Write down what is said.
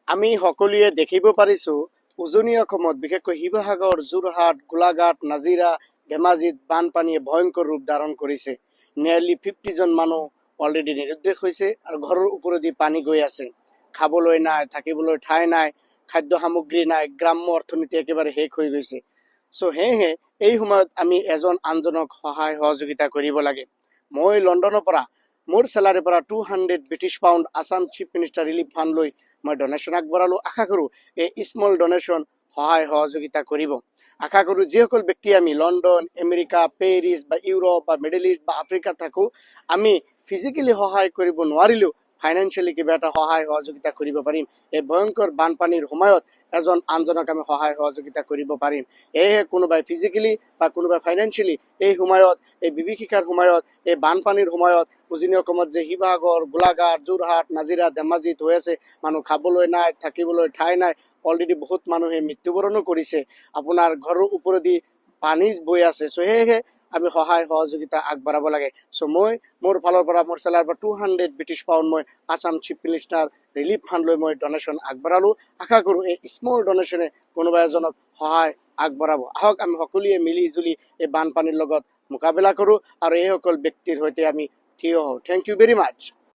আমি সকলোৱে দেখিব পাৰিছো উজনি অসমত বিশেষকৈ শিৱসাগৰ, যোৰহাট, গোলাঘাট, নাজিৰা, ধেমাজিত বানপানীয়ে ভয়ংকৰ ৰূপ ধাৰণ কৰিছে। নিয়াৰলি 50 জন মানুহ অলৰেডি নিৰুদ্দেশ হৈছে আৰু ঘৰৰ ওপৰেদি পানী গৈ আছে। খাবলৈ নাই, থাকিবলৈ ঠাই নাই, খাদ্য সামগ্ৰী নাই, গ্ৰাম্য অৰ্থনীতি একেবাৰে শেষ হৈ গৈছে। চ' সেয়েহে এই সময়ত আমি এজন আনজনক সহায় সহযোগিতা কৰিব লাগে। মই লণ্ডনৰ পৰা মোৰ চেলাৰীৰ পৰা 200 British pound Assam chief minister relief fund লৈ মই ডনেশ্যন আগবঢ়ালোঁ। আশা কৰোঁ এই স্মল ডনেশ্যন সহায় সহযোগিতা কৰিব। আশা কৰোঁ যিসকল ব্যক্তি আমি লণ্ডন, আমেৰিকা, পেৰিছ বা ইউৰোপ বা মিডল ইষ্ট বা আফ্ৰিকাত থাকোঁ, আমি ফিজিকেলি সহায় কৰিব নোৱাৰিলেও ফাইনেন্সিয়েলি কিবা এটা সহায় সহযোগিতা কৰিব পাৰিম। এই ভয়ংকৰ বানপানীৰ সময়ত এজন আনজনক আমি সহায় সহযোগিতা কৰিব পাৰিম। সেয়েহে কোনোবাই ফিজিকেলি বা কোনোবাই ফাইনেন্সিয়েলি এই সময়ত, এই বিভীষিকাৰ সময়ত, এই বানপানীৰ সময়ত উজনি অসমত যে শিৱসাগৰ, গোলাঘাট, যোৰহাট, নাজিৰা, ধেমাজিত হৈ আছে, মানুহ খাবলৈ নাই, থাকিবলৈ ঠাই নাই, অলৰেডি বহুত মানুহে মৃত্যুবৰণো কৰিছে। আপোনাৰ ঘৰৰ ওপৰেদি পানী বৈ আছে। চ' সেয়েহে আমি সহায় সহযোগিতা আগবঢ়াব লাগে। চ' মই মোৰ ফালৰ পৰা মোৰ চেলাৰীৰ পৰা 200 ব্ৰিটিছ পাউণ্ড মই Assam chief minister relief fund লৈ মই ডনেশ্যন আগবঢ়ালোঁ। আশা কৰোঁ এই স্মল ডনেশ্যনে কোনোবা এজনক সহায় আগবঢ়াব। আহক আমি সকলোৱে মিলি জুলি এই বানপানীৰ লগত মোকাবিলা কৰোঁ আৰু এইসকল ব্যক্তিৰ সৈতে আমি থিয় হওঁ। Thank you very much.